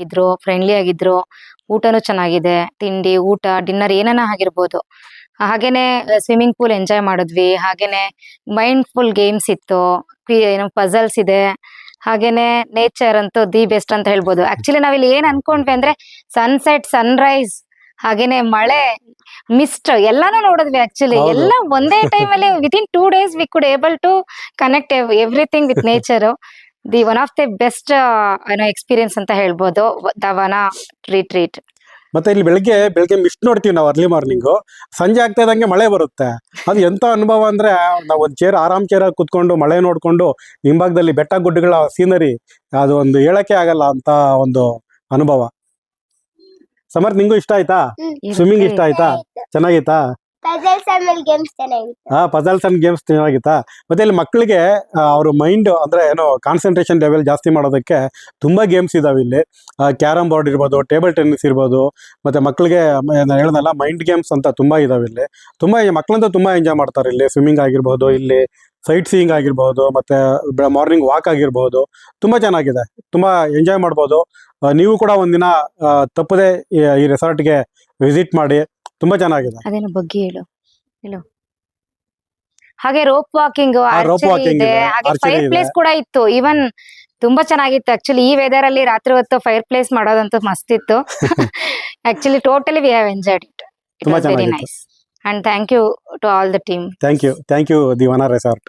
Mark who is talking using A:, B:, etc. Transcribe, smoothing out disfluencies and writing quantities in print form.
A: ಇದ್ರು, ಫ್ರೆಂಡ್ಲಿ ಆಗಿದ್ರು. ಊಟನೂ ಚೆನ್ನಾಗಿದೆ. ತಿಂಡಿ, ಊಟ, ಡಿನ್ನರ್ ಏನನ ಆಗಿರ್ಬೋದು. ಹಾಗೇನೆ ಸ್ವಿಮ್ಮಿಂಗ್ ಪೂಲ್ ಎಂಜಾಯ್ ಮಾಡಿದ್ವಿ. ಹಾಗೇನೆ ಮೈಂಡ್‌ಫುಲ್ ಗೇಮ್ಸ್ ಇತ್ತು. ಏನೋ ಪಜಲ್ಸ್ ಇದೆ. ಹಾಗೇನೆ ನೇಚರ್ ಅಂತೂ ದಿ ಬೆಸ್ಟ್ ಅಂತ ಹೇಳ್ಬೋದು. ಆಕ್ಚುಲಿ ನಾವಿಲ್ಲಿ ಏನ್ ಅನ್ಕೊಂಡ್ವಿ ಅಂದ್ರೆ ಸನ್‌ಸೆಟ್, ಸನ್‌ರೈಸ್ ಹಾಗೇನೆ ಮಳೆ, ಮಿಸ್ಟ್ ಎಲ್ಲಾನು ನೋಡಿದ್ವಿ ಆಕ್ಚುಲಿ.
B: ಹೌದು.
A: ಎಲ್ಲ ಒಂದೇ ಟೈಮಲ್ಲಿ within 2 days we could able to connect everything with nature. The one of the best experience ಅಂತ ಹೇಳ್ಬೋದು. ದ ವನ ರಿಟ್ರೀಟ್.
B: ಮತ್ತೆ ಇಲ್ಲಿ ಬೆಳಗ್ಗೆ ಮಿಸ್ಟ್ ನೋಡ್ತೀವಿ ನಾವು ಅರ್ಲಿ ಮಾರ್ನಿಂಗು. ಸಂಜೆ ಆಗ್ತಾ ಇದ್ದಂಗೆ ಮಳೆ ಬರುತ್ತೆ. ಅದು ಎಂತ ಅನುಭವ ಅಂದ್ರೆ ನಾವು ಒಂದು ಆರಾಮ್ ಚೇರ್ ಕುತ್ಕೊಂಡು ಮಳೆ ನೋಡ್ಕೊಂಡು ಹಿಂಭಾಗದಲ್ಲಿ ಬೆಟ್ಟ ಗುಡ್ಡಗಳ ಸೀನರಿ, ಅದು ಒಂದು ಹೇಳಕ್ಕೆ ಆಗಲ್ಲ ಅಂತ ಒಂದು ಅನುಭವ. ಸಮರ್ಥ್, ನಿಂಗೂ ಇಷ್ಟ ಆಯ್ತಾ? ಸ್ವಿಮ್ಮಿಂಗ್ ಇಷ್ಟ ಆಯ್ತಾ? ಚೆನ್ನಾಗಿತ್ತಾ? ಪಜಲ್ಸ್ ಅಂಡ್ ಗೇಮ್ಸ್ ಚೆನ್ನಾಗಿತ್ತಾ? ಮತ್ತೆ ಇಲ್ಲಿ ಮಕ್ಕಳಿಗೆ ಅವ್ರ ಮೈಂಡ್ ಅಂದ್ರೆ ಏನೋ ಕಾನ್ಸಂಟ್ರೇಷನ್ ಲೆವೆಲ್ ಜಾಸ್ತಿ ಮಾಡೋದಕ್ಕೆ ತುಂಬಾ ಗೇಮ್ಸ್ ಇದಾವೆ ಇಲ್ಲಿ. ಕ್ಯಾರಮ್ ಬೋರ್ಡ್ ಇರ್ಬೋದು, ಟೇಬಲ್ ಟೆನ್ನಿಸ್ ಇರ್ಬೋದು, ಮತ್ತೆ ಮಕ್ಕಳಿಗೆ ನಾನು ಹೇಳ್ದಲ್ಲ ಮೈಂಡ್ ಗೇಮ್ಸ್ ಅಂತ ತುಂಬಾ ಇದಾವೆ ಇಲ್ಲಿ. ಮಕ್ಕಳಂತೂ ತುಂಬಾ ಎಂಜಾಯ್ ಮಾಡ್ತಾರೆ ಇಲ್ಲಿ. ಸ್ವಿಮ್ಮಿಂಗ್ ಆಗಿರ್ಬೋದು, ಇಲ್ಲಿ ಸೈಟ್ ಸೀಯಿಂಗ್ ಆಗಿರ್ಬೋದು, ಮತ್ತೆ ಮಾರ್ನಿಂಗ್ ವಾಕ್ ಆಗಿರ್ಬೋದು. ತುಂಬಾ ಚೆನ್ನಾಗಿದೆ, ತುಂಬಾ ಎಂಜಾಯ್ ಮಾಡ್ಬೋದು. ನೀವು ಕೂಡ ಒಂದಿನ ತಪ್ಪದೆ ಈ ರೆಸಾರ್ಟ್ಗೆ ವಿಸಿಟ್ ಮಾಡಿ. ತುಂಬಾ ಚೆನ್ನಾಗಿದೆ.
A: ಅದೇನೋ ಬಗ್ಗೆ ಹೇಳು. ಹಾಗೆ ರೋಪ್ ವಾಕಿಂಗ್
B: rope walking
A: ಇದೆ.
B: ಇದೆ,
A: ಹಾಗೆ
B: archery
A: ಫೈರ್
B: ಇದೆ.
A: ಪ್ಲೇಸ್ ಕೂಡ ಇತ್ತು. ಈವನ್ ತುಂಬಾ ಚೆನ್ನಾಗಿತ್ತು ಆಕ್ಚುಲಿ. ಈ ವೆದರ್ ಅಲ್ಲಿ ರಾತ್ರಿ ಹೊತ್ತು ಫೈರ್ ಪ್ಲೇಸ್ ಮಾಡೋದಂತೂ ಮಸ್ತ್ ಇತ್ತು. Actually totally we have enjoyed it. It
B: ತುಂಬಾ
A: ವಾಸ್ ವೆರಿ
B: ಚೆನ್ನಾಗಿತ್ತು.
A: Nice. And thank you to all the team.
B: Thank you the Vana resort.